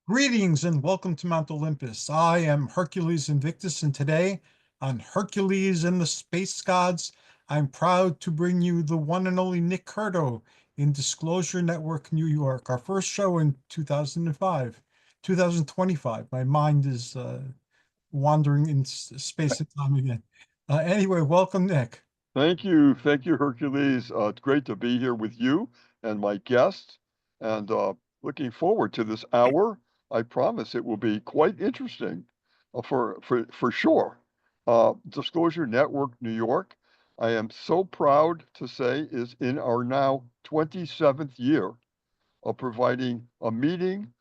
Greetings and welcome to Mount Olympus. I am Hercules Invictus, and today on Hercules and the Space Gods, I'm proud to bring you the one and only Nick Curto in Disclosure Network, New York. Our first show in 2005, 2025. My mind is wandering in space and time again. Anyway, welcome, Nick. Thank you, Hercules. It's great to be here with you and my guests, and looking forward to this hour. I promise it will be quite interesting, for sure. Disclosure Network New York, I am so proud to say, is in our now 27th year of providing a meeting,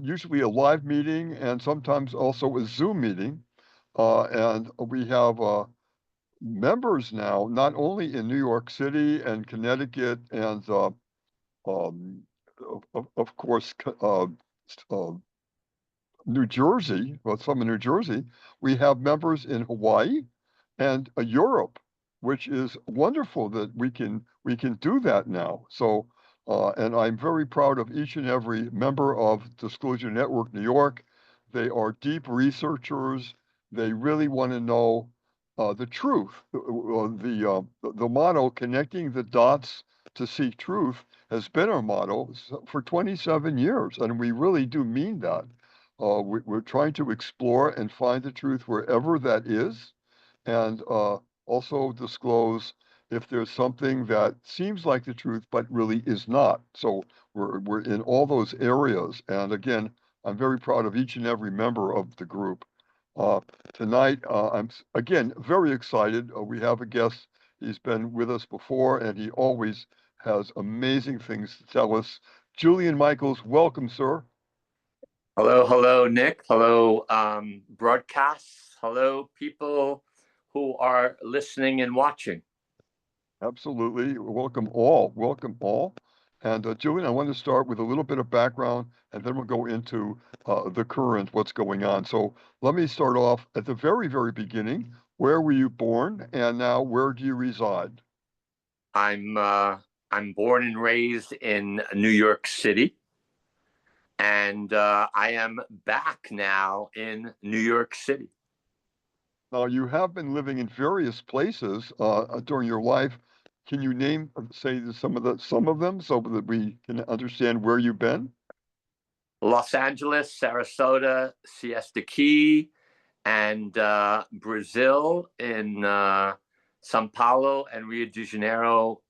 usually a live meeting, and sometimes also a Zoom meeting. And we have members now, not only in New York City and Connecticut and, um, of course, uh, New Jersey, well, some in New Jersey, we have members in Hawaii and Europe, which is wonderful that we can do that now. So, and I'm very proud of each and every member of Disclosure Network New York. They are deep researchers. They really want to know the truth. The motto, connecting the dots to seek truth, has been our motto for 27 years, and we really do mean that. We're trying to explore and find the truth wherever that is, and also disclose if there's something that seems like the truth but really is not. So we're in all those areas, and again, I'm very proud of each and every member of the group. Uh, Tonight, again very excited. We have a guest. He's been with us before, and he always has amazing things to tell us. Julian Michaels, welcome, sir. Hello, Nick. Hello, broadcasts. Hello, people who are listening and watching. Absolutely. Welcome all. Welcome all. And Julian, I want to start with a little bit of background, and then we'll go into the current, what's going on. So let me start off at the very, very beginning. Where were you born, and now where do you reside? I'm uh, I'm born and raised in New York City, and I am back now in New York City. Now, you have been living in various places during your life. Can you name, say, some of them so that we can understand where you've been? Los Angeles, Sarasota, Siesta Key, and Brazil in Sao Paulo and Rio de Janeiro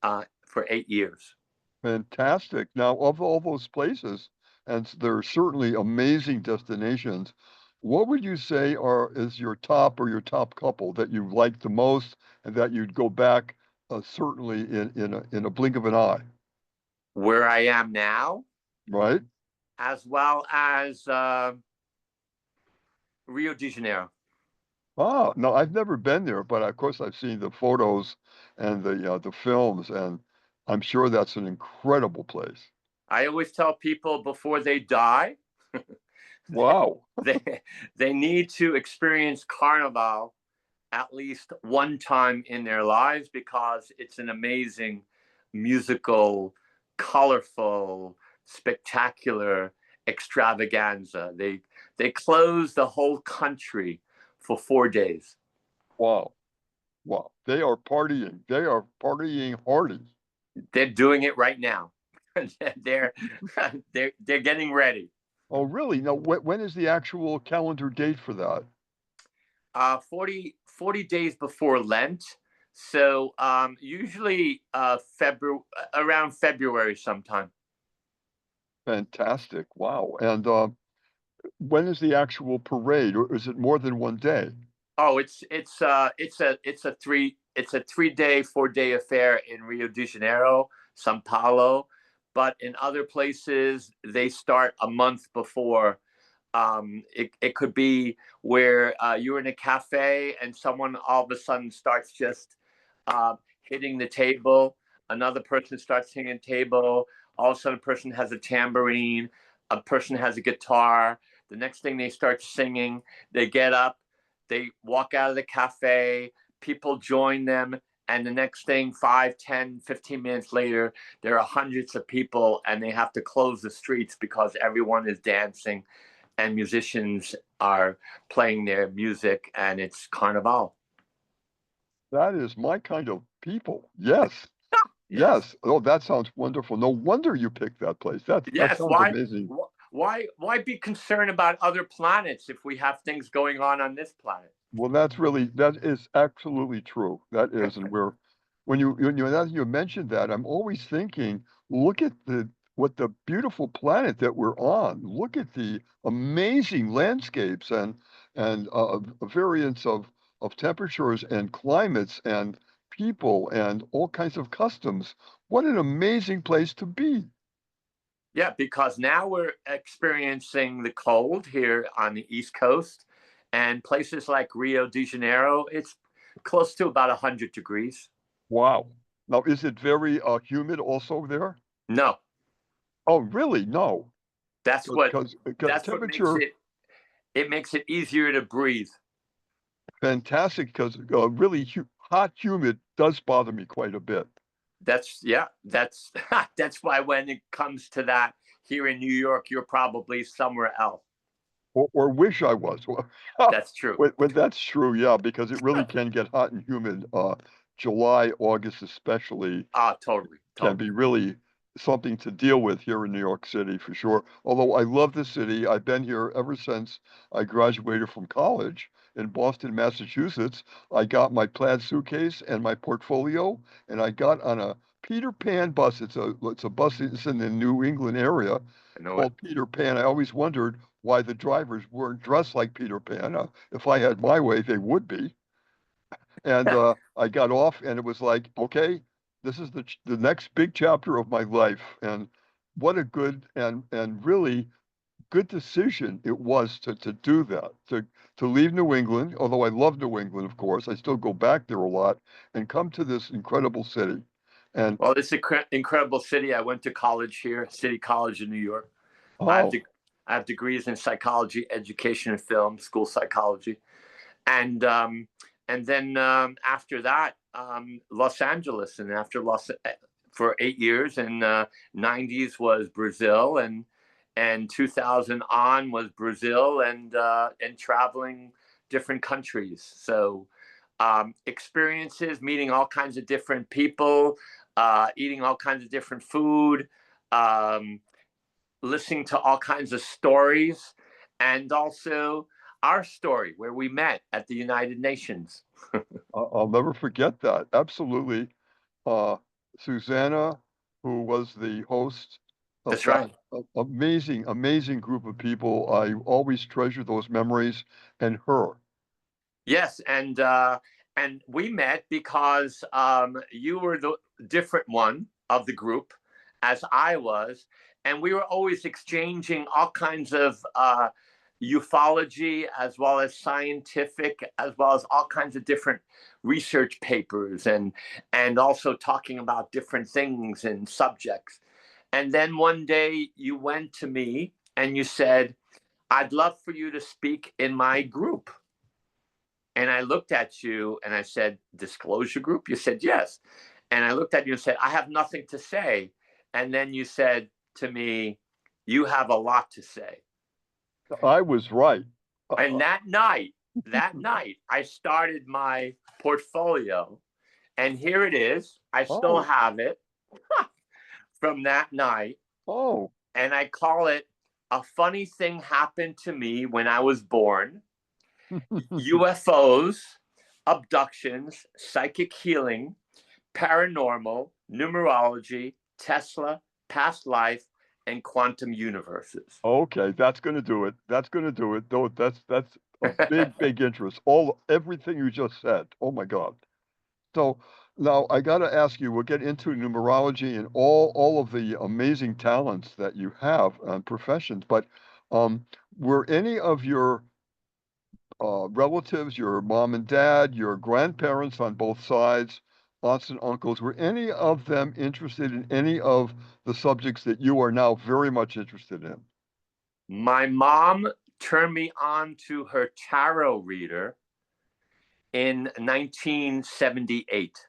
for 8 years. Fantastic. Now, of all those places, and there are certainly amazing destinations, what would you say is your top or your top couple that you like the most and that you'd go back certainly in a blink of an eye, Where I am now, right? as well as Rio de Janeiro. Ah, no, I've never been there, but of course I've seen the photos and the films, and I'm sure that's an incredible place. I always tell people before they die, Wow. they they need to experience Carnival at least one time in their lives because it's an amazing musical, colorful, spectacular extravaganza. They close the whole country for 4 days. Wow. Wow. They are partying. They are partying hardy. They're doing it right now. they're they're getting ready. Oh, really? Now, when is the actual calendar date for that? 40 days before Lent. So usually February, around February sometime. Fantastic. Wow. And when is the actual parade, or is it more than one day? Oh, it's a 3 day, 4 day affair in Rio de Janeiro, Sao Paulo, but in other places they start a month before. It could be where you're in a cafe and someone all of a sudden starts just hitting the table. Another person starts hitting a table. All of a sudden, a person has a tambourine. A person has a guitar. The next thing they start singing. They get up. They walk out of the cafe. People join them. and the next thing, 5, 10, 15 minutes later, there are hundreds of people, and they have to close the streets because everyone is dancing and musicians are playing their music, and it's carnival. That is my kind of people. Yes. Yes. Yes. Oh, that sounds wonderful. No wonder you picked that place. That Yes. sounds amazing. Why be concerned about other planets if we have things going on this planet? Well, that is absolutely true. That is, and now that you mentioned that, I'm always thinking, look at what the beautiful planet that we're on. Look at the amazing landscapes and variance of temperatures and climates and people and all kinds of customs. What an amazing place to be. Yeah, because now we're experiencing the cold here on the East Coast, and places like Rio de Janeiro, it's close to about 100 degrees. Wow. Now, is it very humid also there? No, Oh, really? No. that's what Because that's what makes temperature it makes it easier to breathe. fantastic because really hot humid does bother me quite a bit. That's that's why when it comes to that here in New York, you're probably somewhere else. Or wish I was. That's true. When that's true, yeah, because it really can get hot and humid. July, August especially Totally. can be really something to deal with here in New York City for sure. Although I love the city, I've been here ever since I graduated from college in Boston, Massachusetts. I got my plaid suitcase and my portfolio, and I got on a Peter Pan bus. It's a bus that's in the New England area I know it. called Peter Pan. I always wondered why the drivers weren't dressed like Peter Pan. If I had my way, they would be. And I got off, and it was like, okay, this is the next big chapter of my life. And what a good and really good decision it was to do that, to leave New England, although I love New England, of course. I still go back there a lot, and come to this incredible city. And Well, it's an incredible city. I went to college here, City College in New York. oh, I have degrees in psychology, education, and film, school psychology, and then after that, Los Angeles, and after for 8 years, and 90s was Brazil, and 2000 on was Brazil, and traveling different countries. So experiences, meeting all kinds of different people, eating all kinds of different food, listening to all kinds of stories, and also our story where we met at the United Nations. I'll never forget that. Absolutely. Susanna, who was the host of That's that right. amazing, amazing group of people. I always treasure those memories and her. Yes, and we met because you were the different one of the group, as I was, and we were always exchanging all kinds of ufology, as well as scientific, as well as all kinds of different research papers, and also talking about different things and subjects. And then one day you went to me and you said, "I'd love for you to speak in my group." And I looked at you and I said, "Disclosure group?" You said, "Yes." And I looked at you and said, "I have nothing to say." And then you said to me, "You have a lot to say." I was right. And that night, I started my portfolio. And here it is. I still Oh, have it from that night. oh, And I call it "A Funny Thing Happened to Me When I Was Born." UFOs, abductions, psychic healing, paranormal, numerology, Tesla, past life, and quantum universes. okay. That's going to do it. That's going to do it. Though that's a big, big interest. Everything you just said. Oh my God. So now I got to ask you, we'll get into numerology and all of the amazing talents that you have and professions, but um, were any of your relatives, your mom and dad, your grandparents on both sides, aunts and uncles, were any of them interested in any of the subjects that you are now very much interested in? My mom turned me on to her tarot reader in 1978.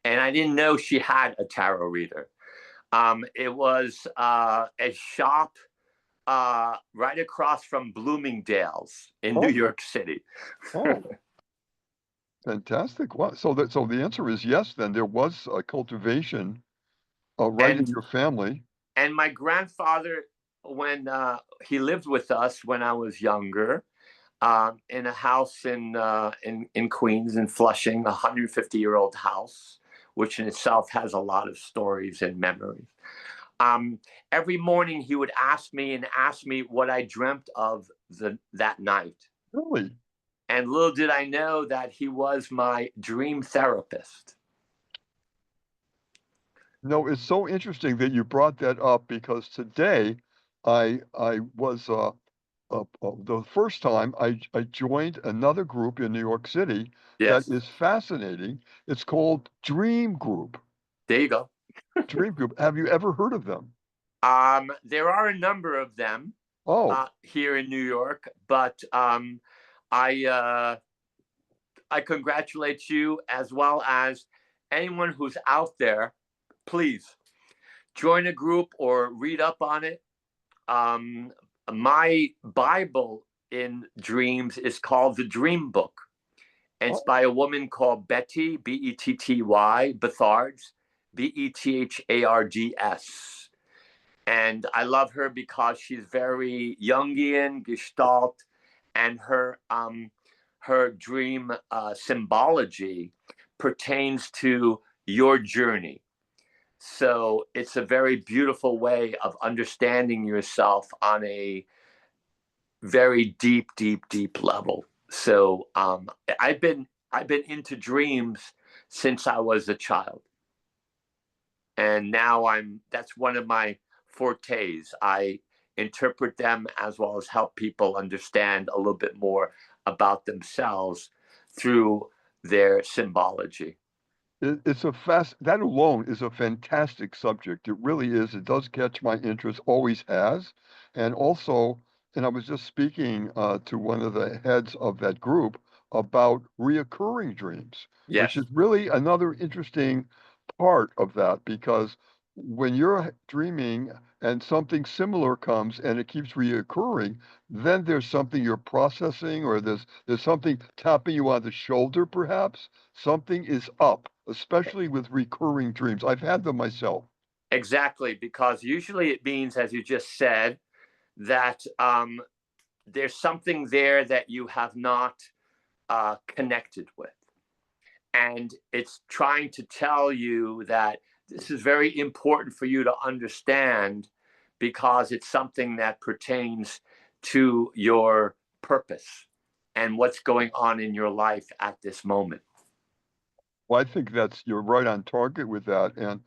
and I didn't know she had a tarot reader. It was a shop right across from Bloomingdale's in New York City. Oh, fantastic. Wow. So the answer is yes, then there was a cultivation right in your family. And my grandfather, when he lived with us when I was younger, in a house in Queens, in Flushing, a 150-year-old house, which in itself has a lot of stories and memories. Every morning he would ask me what I dreamt of that night. Really? And little did I know that he was my dream therapist. No, it's so interesting that you brought that up because today I was the first time I joined another group in New York City that Yes. is fascinating. It's called Dream Group. There you go. Dream Group. Have you ever heard of them? There are a number of them here in New York, but I congratulate you as well as anyone who's out there. Please join a group or read up on it. My Bible in dreams is called the Dream Book, and it's by a woman called Betty, Betty, Bethards, Bethards. And I love her because she's very Jungian, Gestalt, and her dream symbology pertains to your journey. So it's a very beautiful way of understanding yourself on a very deep, deep, deep level. So I've been into dreams since I was a child, and now that's one of my fortes. I interpret them as well as help people understand a little bit more about themselves through their symbology. That alone is a fantastic subject. It really is. It does catch my interest, always has. And also, and I was just speaking to one of the heads of that group about reoccurring dreams, which is really another interesting part of that because when you're dreaming and something similar comes and it keeps reoccurring, then there's something you're processing or there's something tapping you on the shoulder, perhaps. Something is up, especially with recurring dreams. I've had them myself. Exactly, because usually it means, as you just said, that there's something there that you have not connected with. And it's trying to tell you that this is very important for you to understand because it's something that pertains to your purpose and what's going on in your life at this moment. Well, I think you're right on target with that. And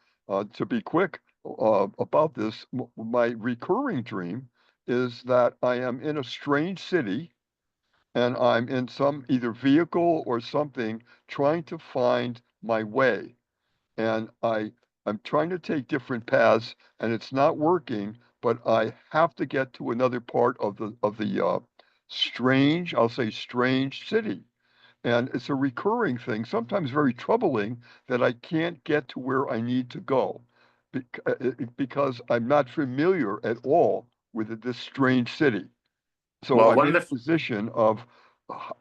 to be quick about this, my recurring dream is that I am in a strange city and I'm in some either vehicle or something trying to find my way. And I'm trying to take different paths and it's not working, but I have to get to another part of the strange, I'll say strange city. And it's a recurring thing, sometimes very troubling, that I can't get to where I need to go because I'm not familiar at all with this strange city. So Well, I'm in a position of,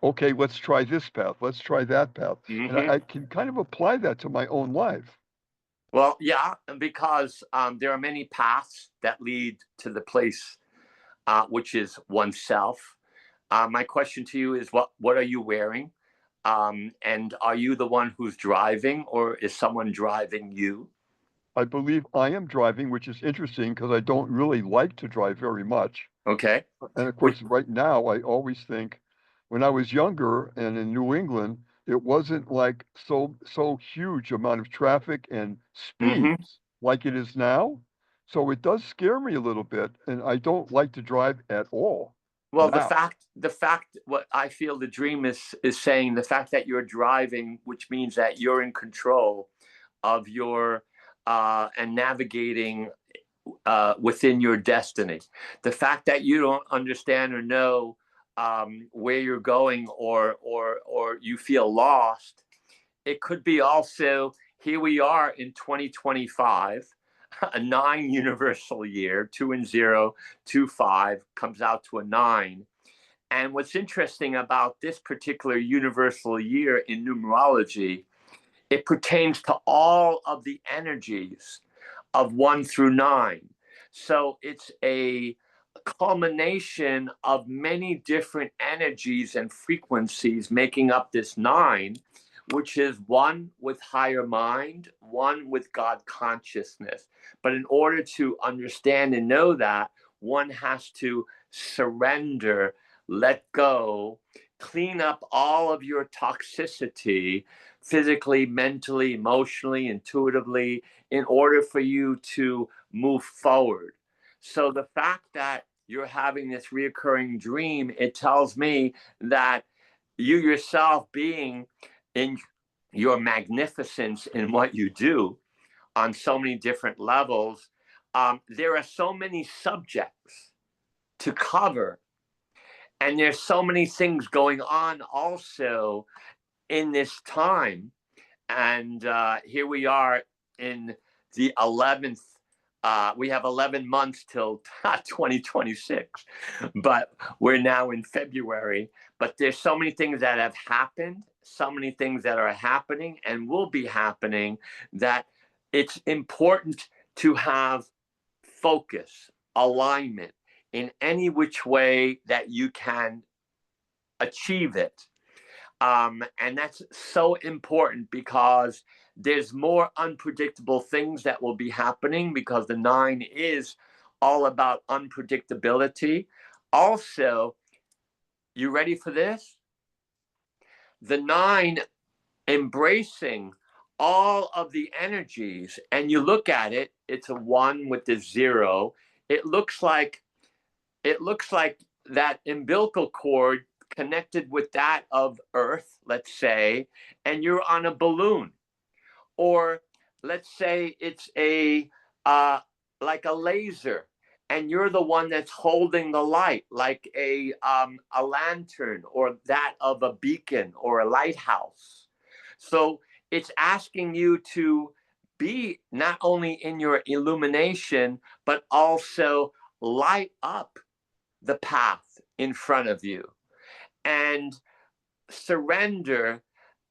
okay, let's try this path, let's try that path. And I can kind of apply that to my own life. Well, yeah, because there are many paths that lead to the place which is oneself. My question to you is, what are you wearing? And are you the one who's driving, or is someone driving you? I believe I am driving, which is interesting because I don't really like to drive very much. Okay. And of course, right now, I always think when I was younger and in New England, it wasn't like so huge amount of traffic and speeds like it is now. So it does scare me a little bit, and I don't like to drive at all. Well, Now, the fact, what I feel the dream is saying, the fact that you're driving, which means that you're in control of your and navigating within your destiny. The fact that you don't understand or know where you're going, or you feel lost, it could be also here we are in 2025, a 9 universal year, 2 and 0, 2, 5 comes out to a 9. And what's interesting about this particular universal year in numerology, it pertains to all of the energies of 1 through 9. So it's a culmination of many different energies and frequencies making up this 9, which is 1 with higher mind, 1 with God consciousness. But in order to understand and know that, one has to surrender, let go, clean up all of your toxicity, physically, mentally, emotionally, intuitively, in order for you to move forward. So the fact that you're having this reoccurring dream, it tells me that you yourself, being in your magnificence in what you do on so many different levels, there are so many subjects to cover. And there's so many things going on also in this time. And here we are in the 11th. We have 11 months till 2026, but we're now in February. But there's so many things that have happened, so many things that are happening and will be happening, that it's important to have focus, alignment in any which way that you can achieve it. And that's so important because there's more unpredictable things that will be happening, because the 9 is all about unpredictability. Also, you ready for this? The 9 embracing all of the energies, and you look at it, it's a 1 with the 0. It looks like that umbilical cord connected with that of Earth, let's say, and you're on a balloon. Or let's say it's a like a laser, and you're the one that's holding the light, like a lantern, or that of a beacon or a lighthouse. So it's asking you to be not only in your illumination, but also light up the path in front of you, and surrender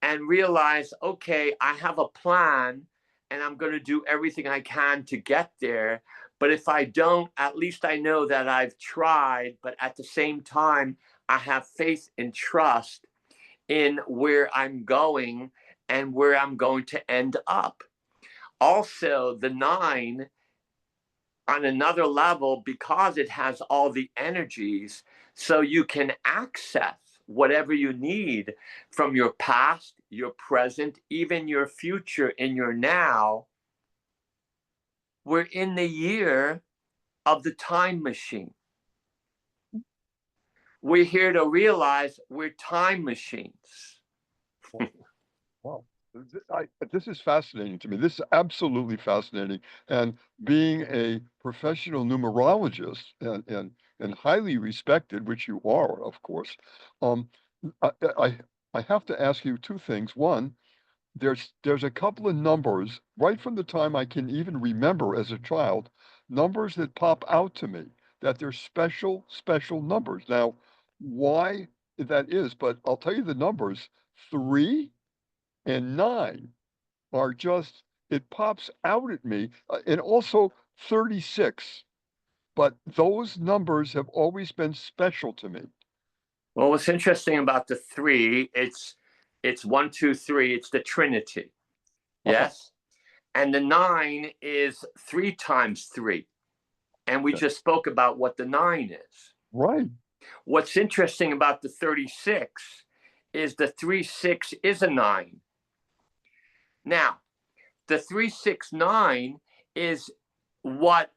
and realize, okay, I have a plan and I'm going to do everything I can to get there. But if I don't, at least I know that I've tried. But at the same time, I have faith and trust in where I'm going and where I'm going to end up. Also, the 9, on another level, because it has all the energies, so you can access whatever you need from your past, your present, even your future, in your now. We're in the year of the time machine. We're here to realize we're time machines. Wow. This is fascinating to me. This is absolutely fascinating. And being a professional numerologist and highly respected, which you are, of course, um, I, I, I have to ask you 2 things. One, there's a couple of numbers right from the time I can even remember as a child, numbers that pop out to me, that they're special, special numbers. Now, why that is, but I'll tell you the numbers. 3 and 9 are just, it pops out at me, and also 36. But those numbers have always been special to me. Well, what's interesting about the 3, it's 1, 2, 3. It's the Trinity. Yes. And the 9 is 3 times 3. And we just spoke about what the 9 is. Right. What's interesting about the 36 is the 3-6 is a 9. Now, the 369 is what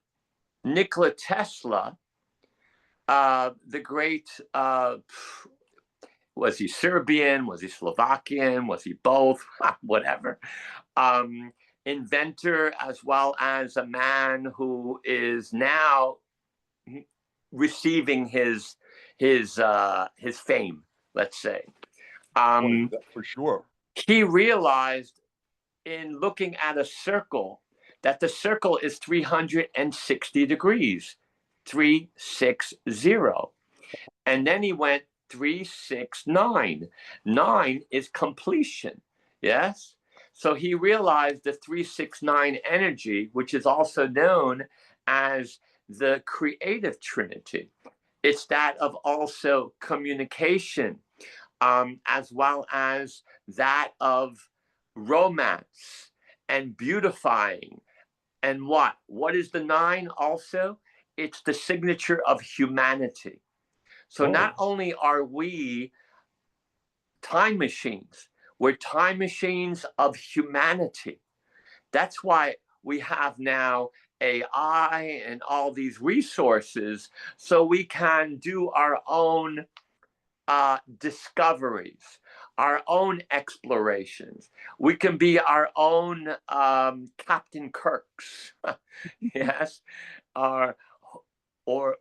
Nikola Tesla, the great, was he Serbian? Was he Slovakian? Was he both? Whatever. Inventor, as well as a man who is now receiving his fame, let's say. For sure. He realized in looking at a circle that the circle is 360 degrees, 360. And then he went 369. 9 is completion. Yes. So he realized the 369 energy, which is also known as the creative trinity. It's that of also communication, as well as that of romance and beautifying. And what is the 9 also? It's the signature of humanity. So not only are we time machines, we're time machines of humanity. That's why we have now AI and all these resources, so we can do our own discoveries, our own explorations. We can be our own Captain Kirks, yes, or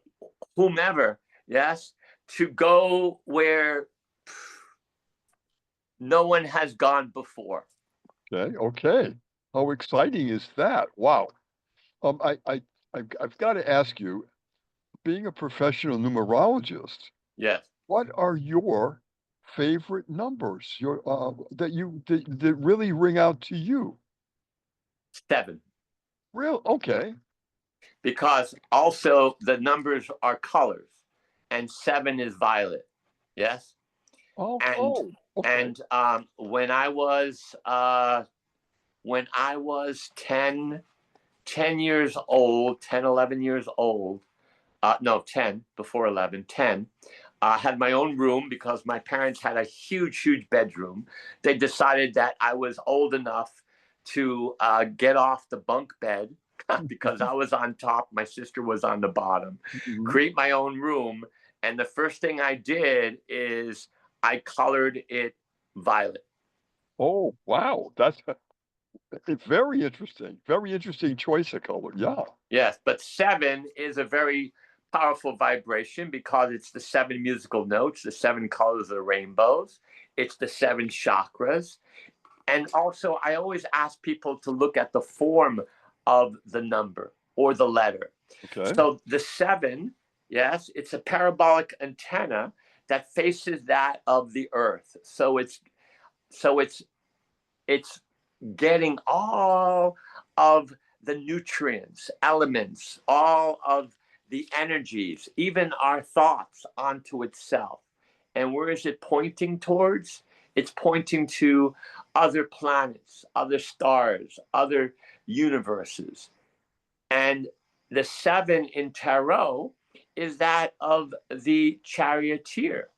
whomever, yes, to go where no one has gone before. Okay. How exciting is that? Wow. I've got to ask you, being a professional numerologist, Yes. what are your favorite numbers? That really ring out to you? 7. Real? Okay. Because also the numbers are colors, and 7 is violet. Yes. Okay. And when I was 10 years old, 10, 11 years old, no, 10, before 11, 10, had my own room because my parents had a huge bedroom. They decided that I was old enough to get off the bunk bed because I was on top, my sister was on the bottom, create my own room. And the first thing I did is I colored it violet. Oh, wow. It's very interesting. Very interesting choice of color. Yeah. Yes, but 7 is a very powerful vibration because it's the 7 musical notes, the 7 colors of the rainbows. It's the 7 chakras. And also, I always ask people to look at the form of the number or the letter. Okay. So the 7, yes, it's a parabolic antenna that faces that of the earth. So it's getting all of the nutrients, elements, all of the energies, even our thoughts onto itself. And where is it pointing towards? It's pointing to other planets, other stars, other universes. And the 7 in tarot is that of the charioteer.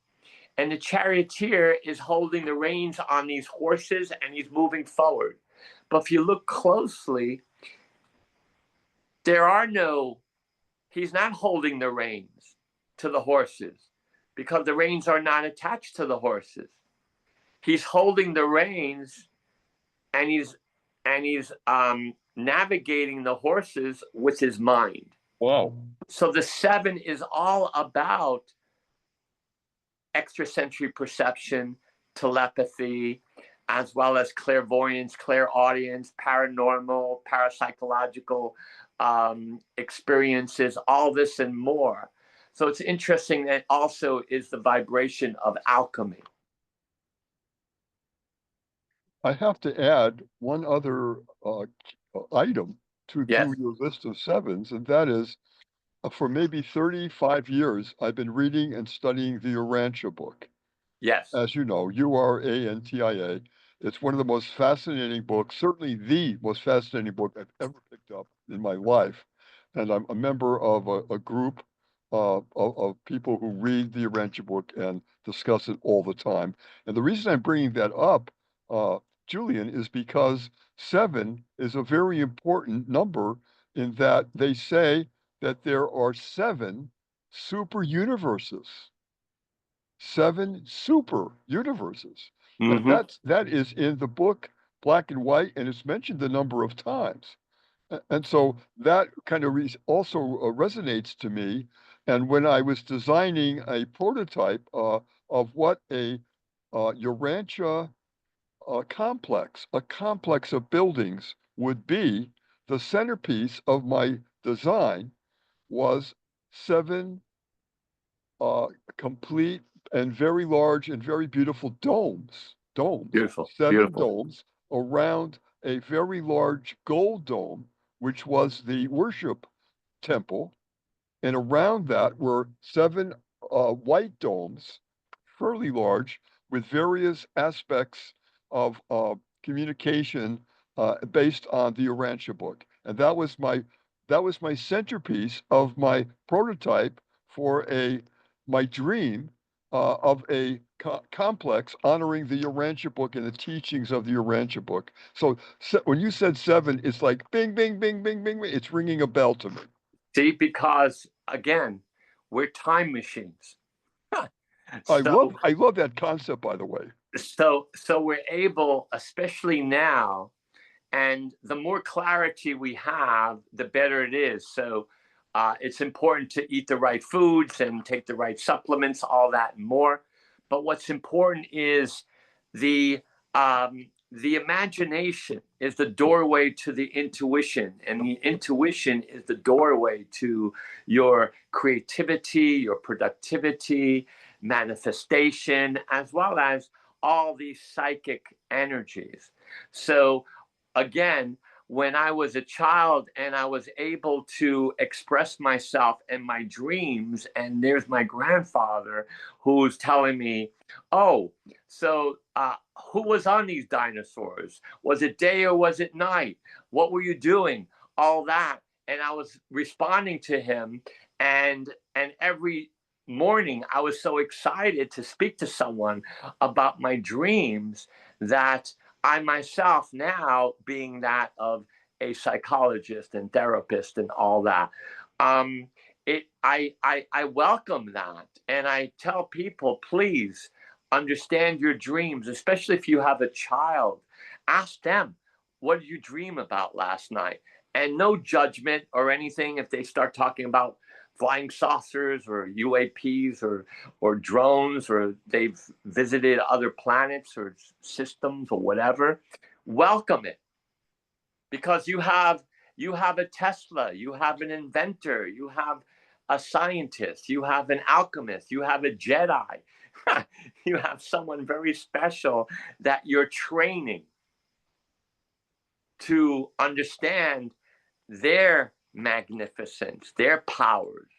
And the charioteer is holding the reins on these horses and he's moving forward. But if you look closely, he's not holding the reins to the horses because the reins are not attached to the horses. He's holding the reins and he's navigating the horses with his mind. Wow. So the 7 is all about extrasensory perception, telepathy, as well as clairvoyance, clairaudience, paranormal, parapsychological experiences, all this and more. So it's interesting that also is the vibration of alchemy. I have to add one other item to Yes. your list of 7s, and that is, for maybe 35 years, I've been reading and studying the Urantia book. Yes. As you know, Urantia. It's one of the most fascinating books, certainly the most fascinating book I've ever picked up in my life. And I'm a member of a group of people who read the Urantia book and discuss it all the time. And the reason I'm bringing that up, Julian, is because 7 is a very important number in that they say that there are 7 super universes. 7 super universes. And that is in the book Black and White, and it's mentioned a number of times. And so that kind of also resonates to me. And when I was designing a prototype of what a Urantia complex. A complex of buildings would be the centerpiece of my design was 7 complete and very large and very beautiful domes. Beautiful, 7 beautiful. domes around a very large gold dome, which was the worship temple. And around that were 7 white domes, fairly large, with various aspects of communication based on the Urantia book. And that was my centerpiece of my prototype for my dream of a complex honoring the Urantia book and the teachings of the Urantia book. So when you said 7, it's like bing, bing, bing, bing, bing, bing. It's ringing a bell to me. See, because again, we're time machines. I So love that concept, by the way. so we're able, especially now, and the more clarity we have, the better it is. So it's important to eat the right foods and take the right supplements, all that and more. But what's important is the imagination is the doorway to the intuition, and the intuition is the doorway to your creativity, your productivity, manifestation, as well as all these psychic energies. So again, when I was a child and I was able to express myself and my dreams, and there's my grandfather who's telling me, oh, so who was on these dinosaurs? Was it day or was it night? What were you doing? All that. And I was responding to him, and every morning I was so excited to speak to someone about my dreams that I myself, now being that of a psychologist and therapist and all that, I welcome that, and I tell people, please understand your dreams, especially if you have a child. Ask them, what did you dream about last night? And no judgment or anything if they start talking about flying saucers or UAPs or drones, or they've visited other planets or systems or whatever. Welcome it, because you have a Tesla, you have an inventor, you have a scientist, you have an alchemist, you have a Jedi. You have someone very special that you're training to understand their magnificence, their powers.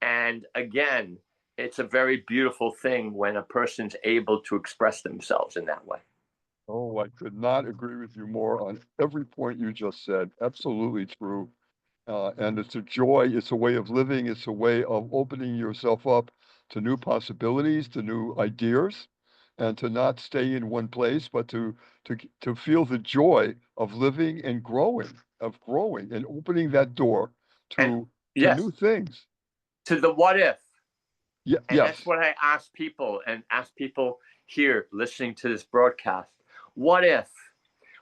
And again, it's a very beautiful thing when a person's able to express themselves in that way. Oh, I could not agree with you more on every point you just said. Absolutely true. And it's a joy. It's a way of living. It's a way of opening yourself up to new possibilities, to new ideas, and to not stay in one place, but to feel the joy of living and growing, and opening that door And to yes, new things. to the what if. Yeah, And yes. that's what I ask people, and ask people here listening to this broadcast. What if,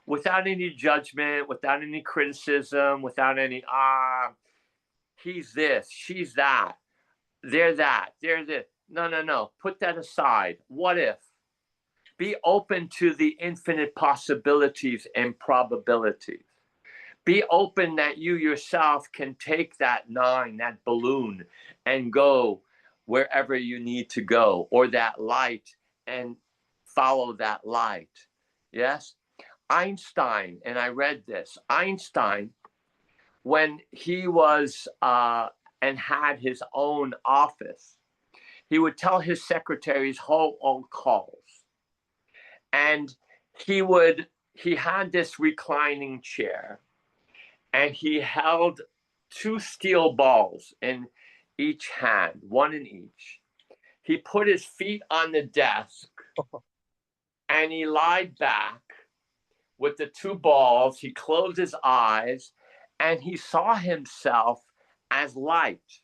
without any judgment, without any criticism, without any, he's this, she's that, they're this. No. Put that aside. What if? Be open to the infinite possibilities and probabilities. Be open that you yourself can take that 9, that balloon, and go wherever you need to go, or that light, and follow that light. Yes? Einstein, and I read this, Einstein, when he was and had his own office, he would tell his secretaries, hold all calls. And he had this reclining chair, and he held 2 steel balls in each hand, one in each. He put his feet on the desk, and he lied back with the 2 balls. He closed his eyes, and he saw himself as light.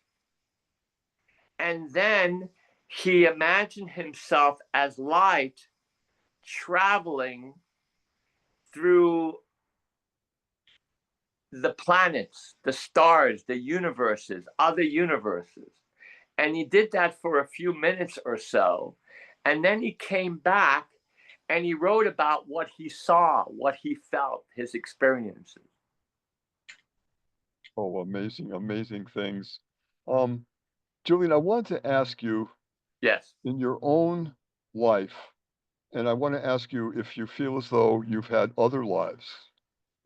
And then he imagined himself as light traveling through the planets, the stars, the universes, other universes. And he did that for a few minutes or so. And then he came back and he wrote about what he saw, what he felt, his experiences. Oh, amazing, amazing things. Julian, I wanted to ask you, Yes. in your own life, and I want to ask you if you feel as though you've had other lives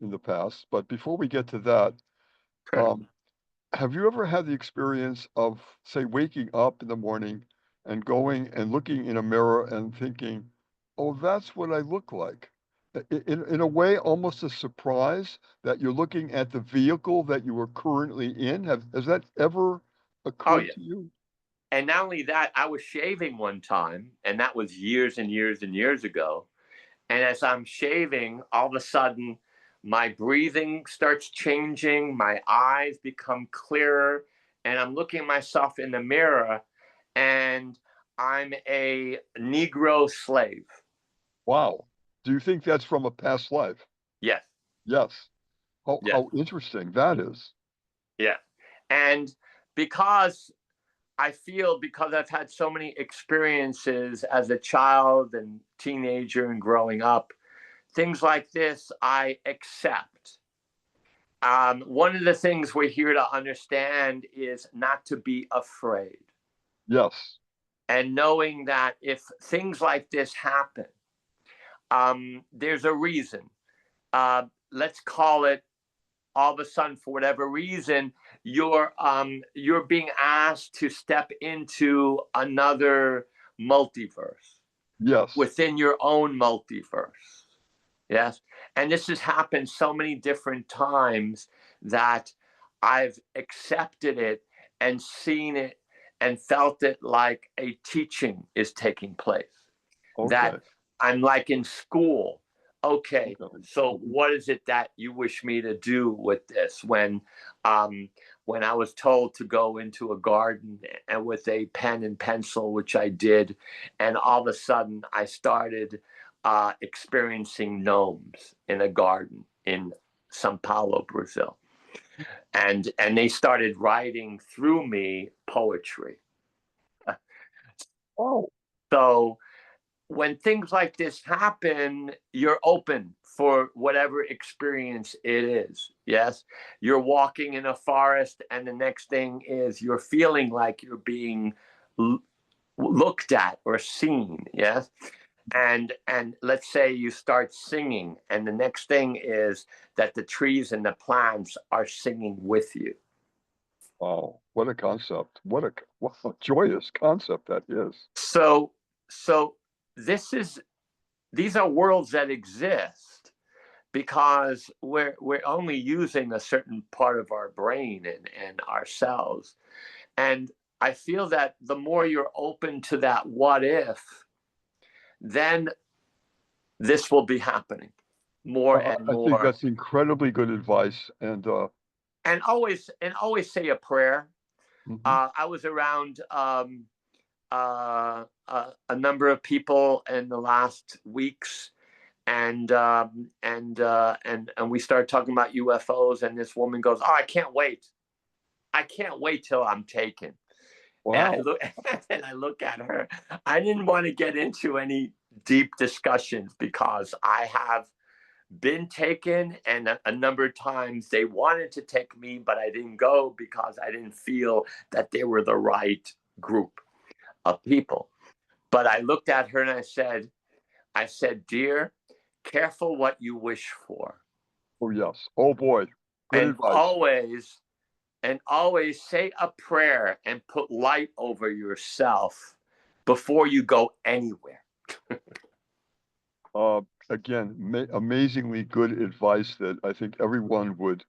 in the past, but before we get to that, have you ever had the experience of, say, waking up in the morning and going and looking in a mirror and thinking, oh, that's what I look like? In a way, almost a surprise that you're looking at the vehicle that you are currently in. Has that ever Oh, occurred yeah. to you? And not only that, I was shaving one time, and that was years and years and years ago. And as I'm shaving, all of a sudden, my breathing starts changing, my eyes become clearer, and I'm looking at myself in the mirror, and I'm a Negro slave. Wow. Do you think that's from a past life? Yes. Yes. Yes. How interesting that is. Yeah. And because because I've had so many experiences as a child and teenager and growing up, things like this I accept. One of the things we're here to understand is not to be afraid. Yes. And knowing that if things like this happen, there's a reason. Let's call it, all of a sudden, for whatever reason, you're being asked to step into another multiverse. Yes. Within your own multiverse. Yes. And this has happened so many different times that I've accepted it and seen it and felt it like a teaching is taking place. Okay. That I'm like in school. Okay, Okay. so what is it that you wish me to do with this? When I was told to go into a garden and with a pen and pencil, which I did, and all of a sudden I started experiencing gnomes in a garden in São Paulo, Brazil. And they started writing through me poetry. Oh, So when things like this happen, you're open for whatever experience it is. Yes. You're walking in a forest, and the next thing is you're feeling like you're being looked at or seen. Yes. And let's say you start singing, and the next thing is that the trees and the plants are singing with you. wow. What a concept. What a joyous concept that is. So these are worlds that exist because we're only using a certain part of our brain and ourselves. And I feel that the more you're open to that what if, then this will be happening more and I think more. that's incredibly good advice. And always say a prayer. mhm. I was around a number of people in the last weeks, and we started talking about UFOs, and this woman goes, "Oh, I can't wait till I'm taken." Wow. And I look at her. I didn't want to get into any deep discussions because I have been taken, and a number of times they wanted to take me, but I didn't go because I didn't feel that they were the right group of people. But I looked at her and I said, "Dear, careful what you wish for." Oh, yes. Oh, boy. Good And advice. always say a prayer and put light over yourself before you go anywhere. Again, amazingly good advice that I think everyone would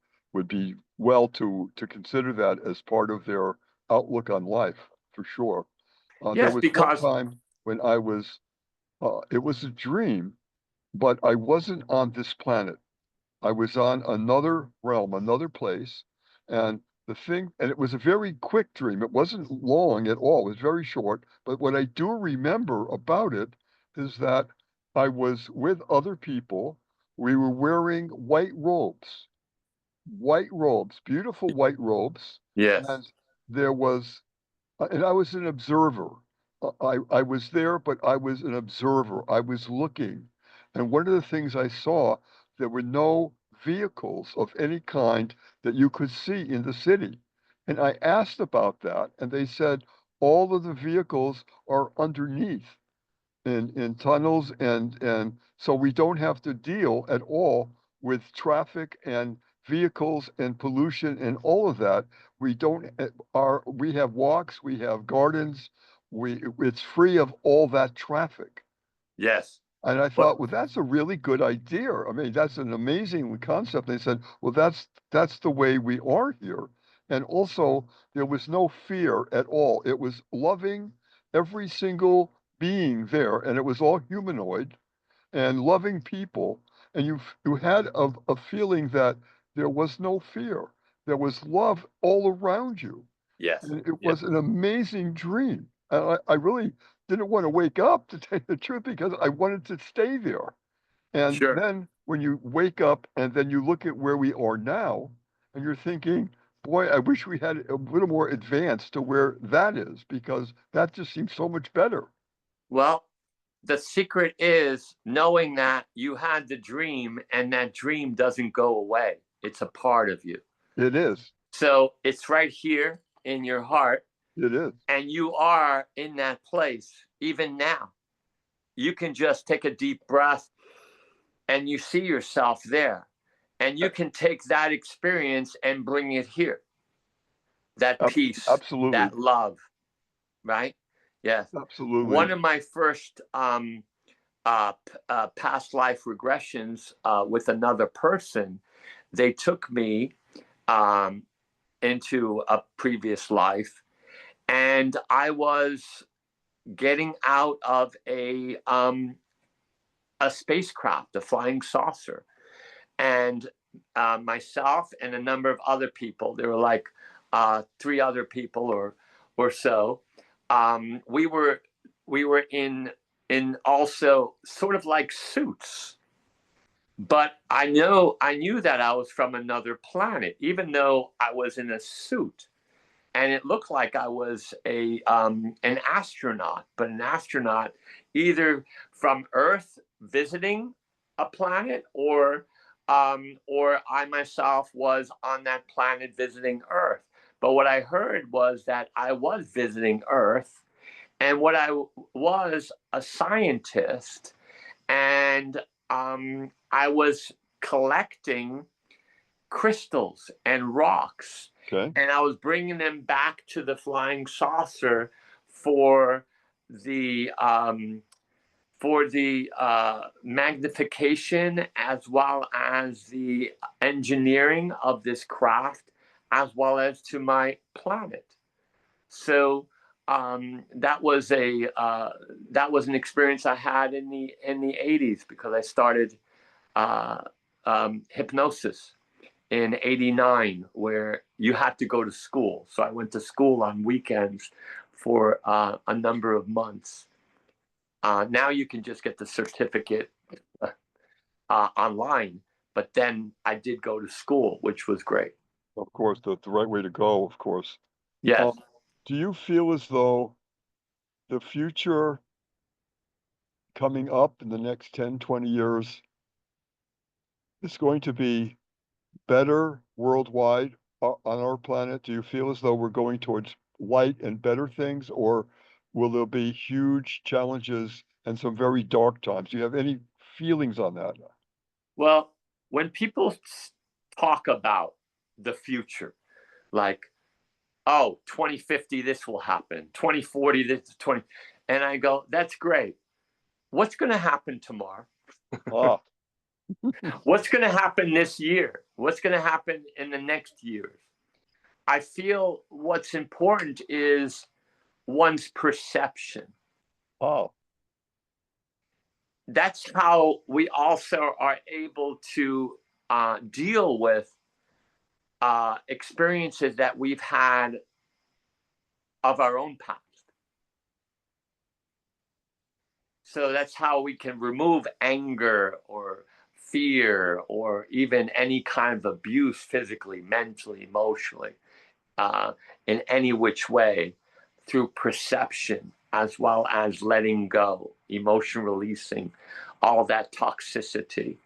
be well to consider that as part of their outlook on life, for sure. There Yes, was one because time when it was a dream, but I wasn't on this planet. I was on another realm, another place, and it was a very quick dream. It wasn't long at all. It was very short. But what I do remember about it is that I was with other people. We were wearing white robes, beautiful white robes, yes, and there was, and I was an observer. I was there, but I was an observer. I was looking. And one of the things I saw, there were no vehicles of any kind that you could see in the city. And I asked about that, and they said all of the vehicles are underneath in tunnels, and so we don't have to deal at all with traffic and vehicles and pollution and all of that. We don't we have walks, we have gardens, it's free of all that traffic. Yes. And I But thought, well, that's a really good idea. I mean, that's an amazing concept. They said, well, that's the way we are here. And also, there was no fear at all. It was loving every single being there, and it was all humanoid and loving people. And you had a feeling that there was no fear. There was love all around you. yes. And it Yeah. was an amazing dream. And I really didn't want to wake up, to tell you the truth, because I wanted to stay there. And Sure. then when you wake up and then you look at where we are now, and you're thinking, boy, I wish we had a little more advanced to where that is, because that just seems so much better. Well, the secret is knowing that you had the dream and that dream doesn't go away. It's a part of you. It is. So it's right here in your heart, It is. and you are in that place even now. You can just take a deep breath and you see yourself there, and you can take that experience and bring it here. That peace, Absolutely. that love, right? Yes. Absolutely. One of my first past life regressions with another person, they took me into a previous life, and I was getting out of a spacecraft, a flying saucer, and myself and a number of other people. There were like 3 other people or so. We were in also sort of like suits, but I knew that I was from another planet, even though I was in a suit, and it looked like I was an astronaut, but an astronaut either from Earth visiting a planet, or I myself was on that planet visiting Earth. But what I heard was that I was visiting Earth, and what I was a scientist, and I was collecting crystals and rocks, Okay. and I was bringing them back to the flying saucer for the magnification, as well as the engineering of this craft, as well as to my planet. So that was an experience I had in the 80s, because I started hypnosis in 89, where you had to go to school. So I went to school on weekends for a number of months. Now you can just get the certificate online, but then I did go to school, which was great. Of course, the right way to go, of course. Yes. Do you feel as though the future coming up in the next 10, 20 years is going to be better worldwide on our planet? Do you feel as though we're going towards light and better things, or will there be huge challenges and some very dark times? Do you have any feelings on that? Well, when people talk about the future, like, oh, 2050, this will happen, 2040, this 20, and I go, that's great. What's going to happen tomorrow? Ah, What's going to happen this year? What's going to happen in the next years? I feel what's important is one's perception. oh, That's how we also are able to deal with experiences that we've had of our own past. So that's how we can remove anger or fear, or even any kind of abuse, physically, mentally, emotionally, in any which way, through perception. as well as letting go, emotion releasing, all that toxicity.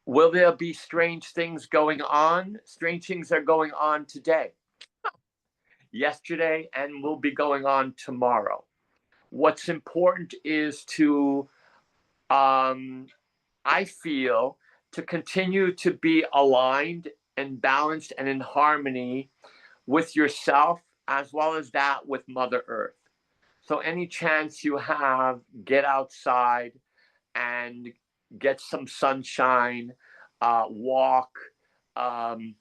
Will there be strange things going on? Strange things are going on today, yesterday, and will be going on tomorrow. What's important is to, I feel, to continue to be aligned and balanced and in harmony with yourself as well as that with Mother Earth. So any chance you have, get outside and get some sunshine, walk, um,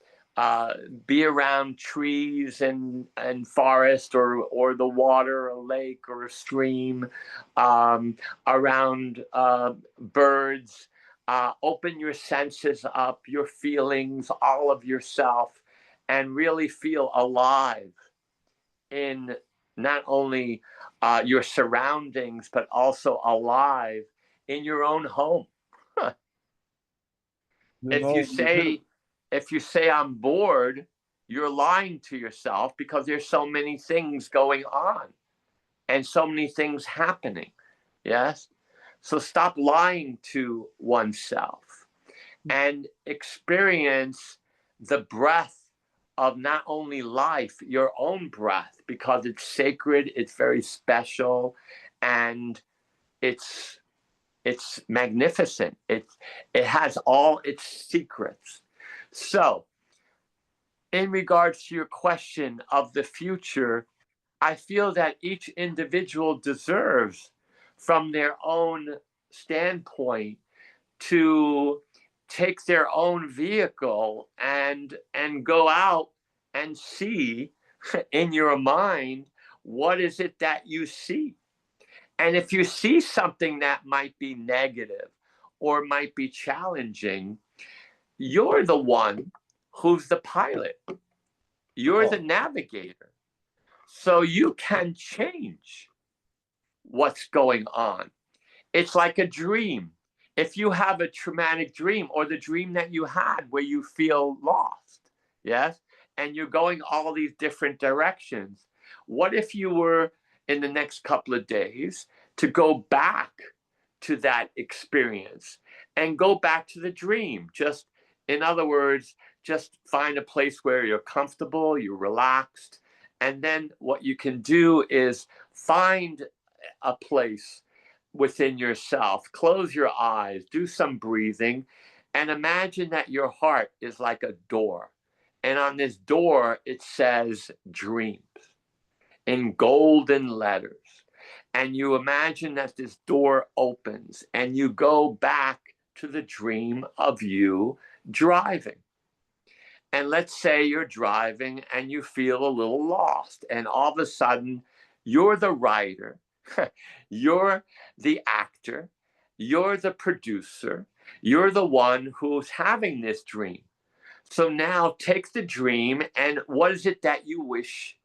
be around trees and forest or the water, a lake or a stream, around birds. Open your senses up, your feelings, all of yourself, and really feel alive in not only your surroundings, but also alive in your own home. If you say I'm bored, you're lying to yourself because there's so many things going on and so many things happening. Yes. So stop lying to oneself and experience the breath of not only life, your own breath, because it's sacred, it's very special, and it's magnificent. It has all its secrets. So, in regards to your question of the future, I feel that each individual deserves, from their own standpoint, to take their own vehicle and go out and see in your mind, what is it that you see? And if you see something that might be negative or might be challenging, you're the one who's the pilot. You're the navigator. So you can change what's going on. It's like a dream. If you have a traumatic dream or the dream that you had where you feel lost, yes, and you're going all these different directions, what if you were in the next couple of days to go back to that experience and go back to the dream? Just, in other words, just find a place where you're comfortable, you're relaxed. And then what you can do is find a place within yourself, close your eyes, do some breathing, and imagine that your heart is like a door. And on this door, it says dreams in golden letters. And you imagine that this door opens and you go back to the dream of you driving. And let's say you're driving and you feel a little lost, and all of a sudden you're the writer, you're the actor, you're the producer, you're the one who's having this dream. So now take the dream, and what is it that you wish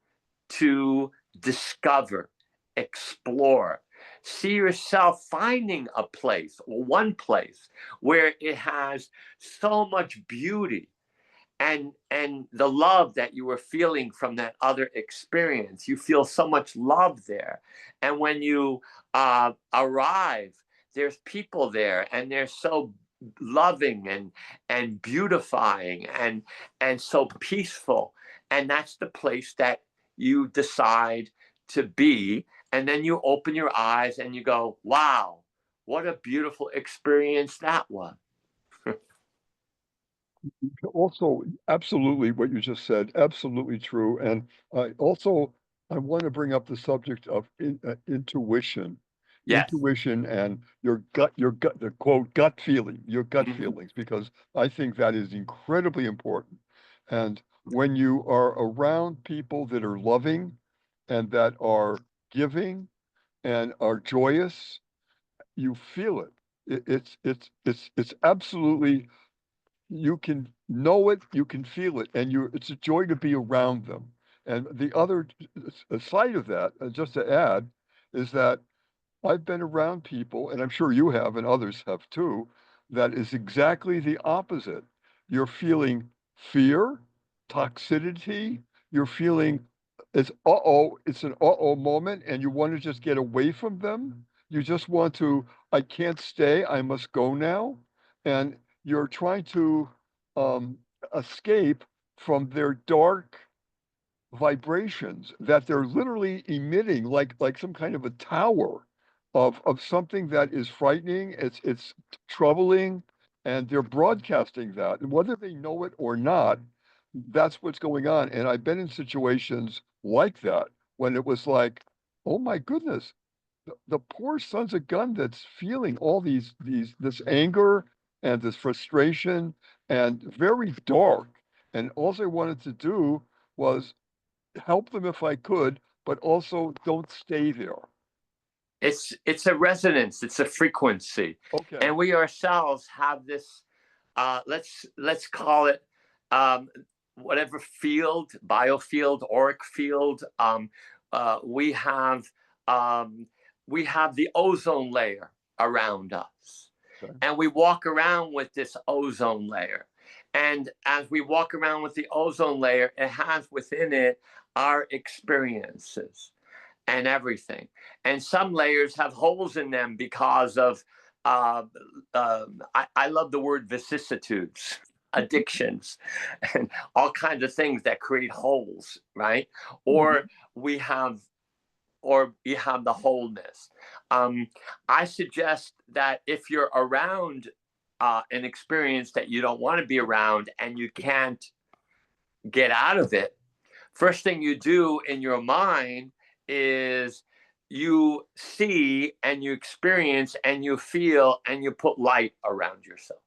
to discover, explore? See yourself finding a place, or one place, where it has so much beauty and the love that you were feeling from that other experience. You feel so much love there. And when you arrive, there's people there, and they're so loving and beautifying and so peaceful. And that's the place that you decide to be. And then you open your eyes and you go, wow, what a beautiful experience that was. Also, absolutely what you just said, absolutely true. And also, I want to bring up the subject of intuition. Yes. Intuition and your gut, the quote, gut feeling, your gut feelings, because I think that is incredibly important. And when you are around people that are loving and that are giving and are joyous, you feel it. It's absolutely, you can know it, you can feel it, and it's a joy to be around them. And the other side of that, just to add, is that I've been around people, and I'm sure you have and others have too, that is exactly the opposite. You're feeling fear, toxicity, you're feeling it's uh-oh, it's an uh-oh moment, and you want to just get away from them. You just want to, I can't stay, I must go now. And you're trying to um, escape from their dark vibrations that they're literally emitting, like some kind of a tower of something that is frightening, it's troubling, and they're broadcasting that. And whether they know it or not, that's what's going on. And I've been in situations like that when it was like, oh my goodness, the poor son's a gun that's feeling all this anger and this frustration and very dark. And all I wanted to do was help them if I could, but also don't stay there. It's a resonance, it's a frequency. Okay. And we ourselves have this, let's call it whatever field, biofield, auric field. We have the ozone layer around us. Okay. And we walk around with this ozone layer. And as we walk around with the ozone layer, it has within it our experiences and everything. And some layers have holes in them because of, I love the word vicissitudes, addictions, and all kinds of things that create holes, right? Or we have the wholeness. I suggest that if you're around an experience that you don't want to be around and you can't get out of it, first thing you do in your mind is you see and you experience and you feel and you put light around yourself.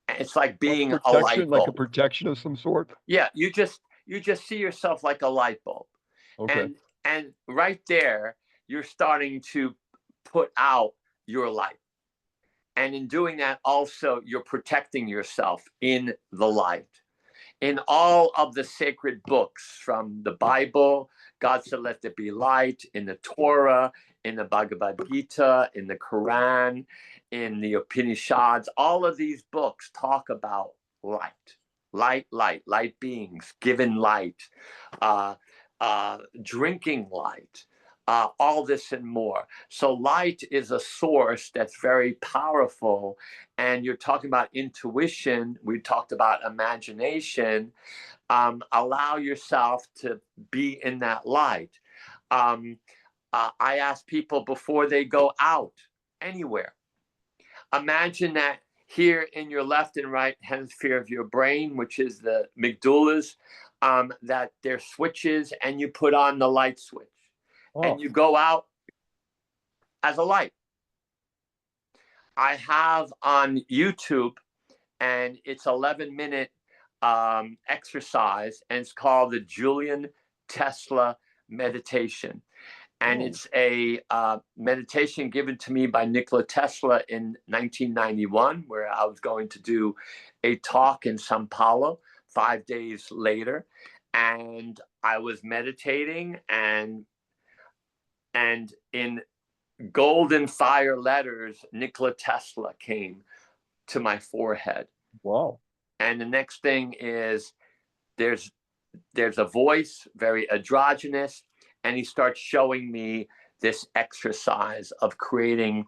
It's like being a light like a bulb. protection of some sort. Yeah, you just see yourself like a light bulb. Okay. And right there, you're starting to put out your light. And in doing that, also, you're protecting yourself in the light. In all of the sacred books, from the Bible, God said, let there be light, in the Torah, in the Bhagavad Gita, in the Quran, in the Upanishads, all of these books talk about light, light beings, given light, drinking light, all this and more. So light is a source that's very powerful. And you're talking about intuition. We talked about imagination. Allow yourself to be in that light. I ask people before they go out anywhere, imagine that here in your left and right hemisphere of your brain, which is the medullars, that there's switches, and you put on the light switch. Oh. And you go out as a light. I have on YouTube, and it's 11-minute exercise, and it's called the Julian Tesla meditation. And it's a meditation given to me by Nikola Tesla in 1991, where I was going to do a talk in Sao Paulo 5 days later. And I was meditating, and in golden fire letters, Nikola Tesla came to my forehead. Wow. And the next thing is there's a voice, very androgynous, and he starts showing me this exercise of creating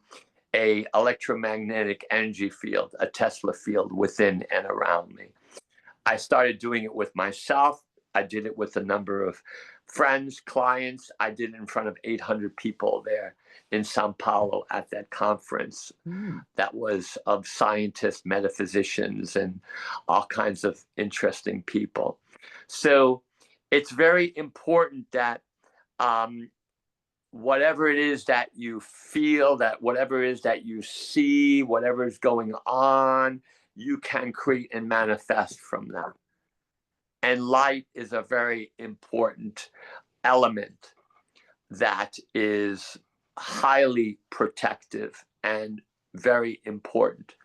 a electromagnetic energy field, a Tesla field within and around me. I started doing it with myself. I did it with a number of friends, clients. I did it in front of 800 people there in Sao Paulo at that conference that was of scientists, metaphysicians, and all kinds of interesting people. So it's very important that whatever it is that you feel, that whatever it is that you see, whatever is going on, you can create and manifest from that. And light is a very important element that is highly protective and very important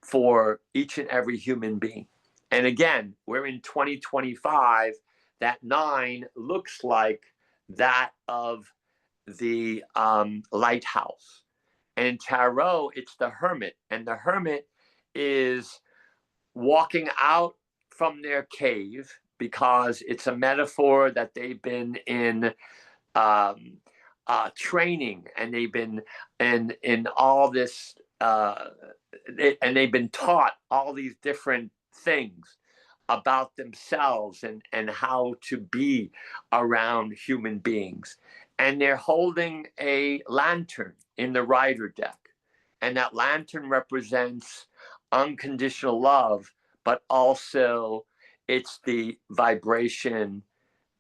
for each and every human being. And again, we're in 2025. That 9 looks like that of the lighthouse. And in tarot, it's the hermit. And the hermit is walking out from their cave because it's a metaphor that they've been in training, and they've been in all this, and they've been taught all these different things about themselves and how to be around human beings. And they're holding a lantern in the rider deck. And that lantern represents unconditional love, but also it's the vibration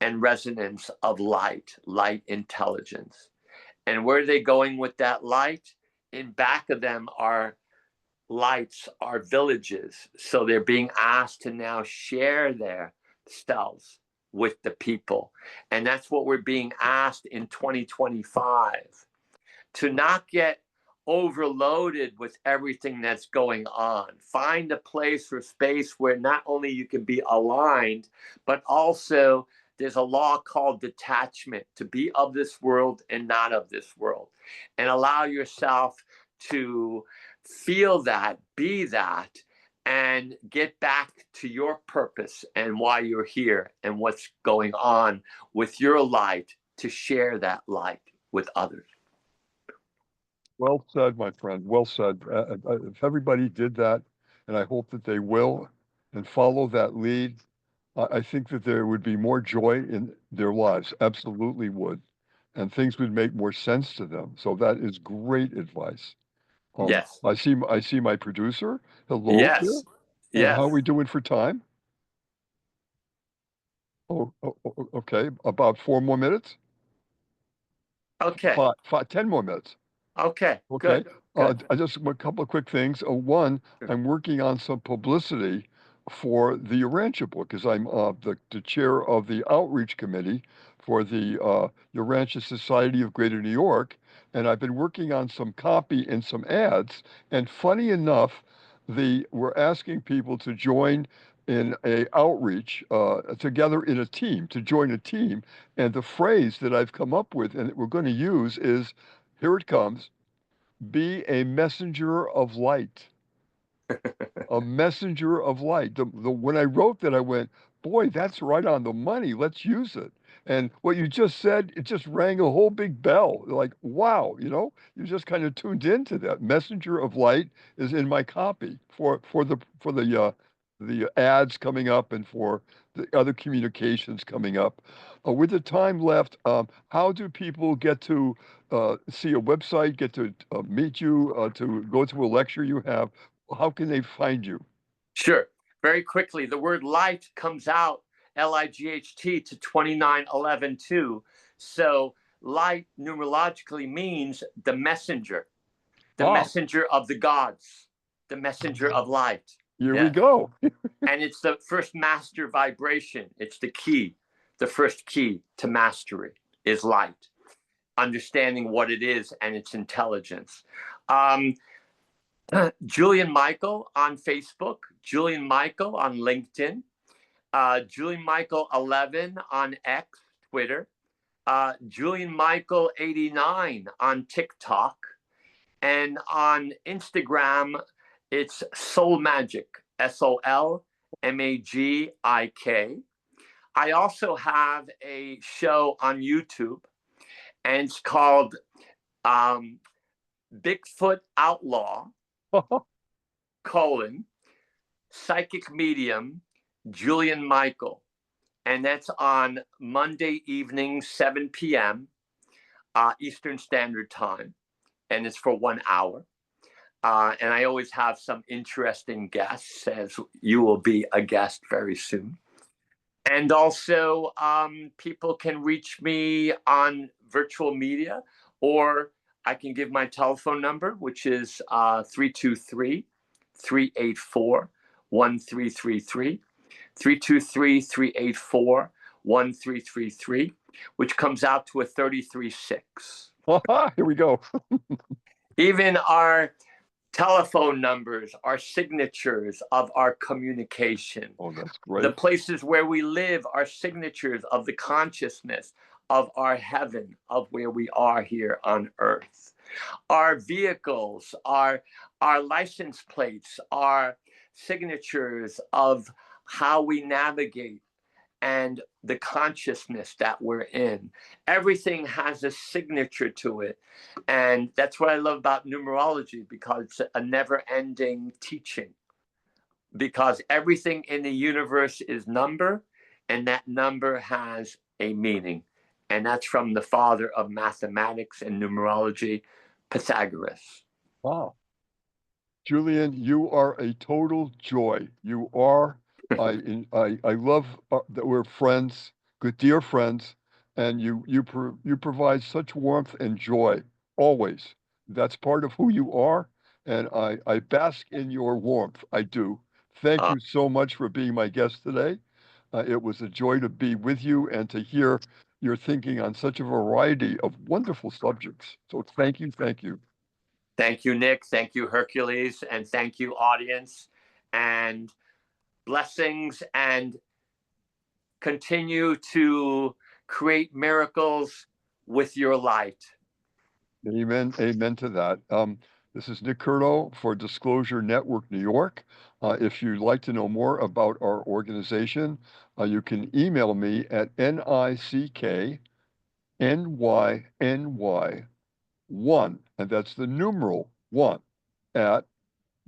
and resonance of light intelligence. And where are they going with that light? In back of them are lights, are villages. So they're being asked to now share their selves with the people. And that's what we're being asked in 2025, to not get overloaded with everything that's going on. Find a place or space where not only you can be aligned, but also there's a law called detachment, to be of this world and not of this world, and allow yourself to feel that, be that, and get back to your purpose and why you're here and what's going on with your light, to share that light with others. Well said, my friend. Well said. If everybody did that, and I hope that they will, and follow that lead, I think that there would be more joy in their lives. Absolutely would. And things would make more sense to them. So that is great advice. Yes. I see my producer. Hello Yes. there. Yes. How are we doing for time? Okay. About 4 more minutes? Okay. 10 more minutes. Okay. Okay. Good. I just a couple of quick things. One, Sure. I'm working on some publicity for the Urantia book, because I'm the chair of the outreach committee for the Urantia Society of Greater New York, and I've been working on some copy and some ads. And funny enough, we're asking people to join in a outreach together in a team, to join a team. And the phrase that I've come up with and that we're going to use is, here it comes: be a messenger of light. A messenger of light. When I wrote that, I went, boy, that's right on the money. Let's use it. And what you just said, it just rang a whole big bell. Like, wow, you just kind of tuned into that. Messenger of light is in my copy for the ads coming up and for the other communications coming up. With the time left, how do people get to see a website, get to meet you, to go to a lecture you have? How can they find you? Sure. Very quickly, the word light comes out, L-I-G-H-T, to 2911 too. So light numerologically means the messenger of the gods, the messenger of light. Here we go. And it's the first master vibration. It's the key. The first key to mastery is light, understanding what it is and its intelligence. Julian Michael on Facebook, Julian Michael on LinkedIn, Julian Michael 11 on X, Twitter, Julian Michael 89 on TikTok, and on Instagram, it's Soul Magic, SOLMAGIK. I also have a show on YouTube, and it's called Bigfoot Outlaw, psychic medium Julian Michael. And that's on Monday evening, 7 p.m. Eastern Standard Time. And it's for 1 hour. And I always have some interesting guests, as you will be a guest very soon. And also, people can reach me on virtual media, or I can give my telephone number, which is 323-384-1333, 323-384-1333, which comes out to a 33.6. Here we go. Even our telephone numbers are signatures of our communication. Oh, that's great. The places where we live are signatures of the consciousness of our heaven, of where we are here on earth. Our vehicles, our license plates are signatures of how we navigate and the consciousness that we're in. Everything has a signature to it. And that's what I love about numerology, because it's a never-ending teaching. Because everything in the universe is number, and that number has a meaning. And that's from the father of mathematics and numerology, Pythagoras. Wow. Julian, you are a total joy. You are. I love that we're friends, good dear friends, and you provide such warmth and joy always. That's part of who you are, and I bask in your warmth. I do. Thank you so much for being my guest today. It was a joy to be with you and to hear your thinking on such a variety of wonderful subjects. So thank you, thank you. Thank you, Nick. Thank you, Hercules. And thank you, audience. And blessings, and continue to create miracles with your light. Amen. Amen to that. This is Nick Curto for Disclosure Network New York. If you'd like to know more about our organization, you can email me at NICKNYNY1, and that's the numeral 1, at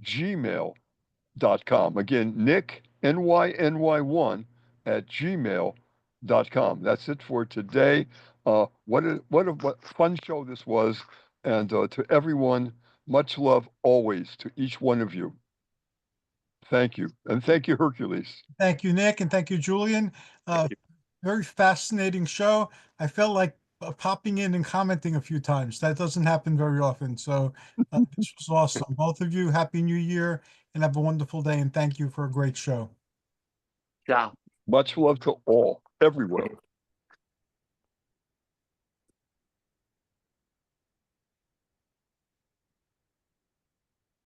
gmail.com. Again, Nick, NYNY1 at gmail.com. That's it for today. What a fun show this was. And to everyone, much love always to each one of you. Thank you. And thank you, Hercules. Thank you, Nick, and thank you, Julian. Very fascinating show. I felt like popping in and commenting a few times. That doesn't happen very often. So this was awesome. Both of you, Happy New Year, and have a wonderful day. And thank you for a great show. Ciao. Much love to all, everywhere.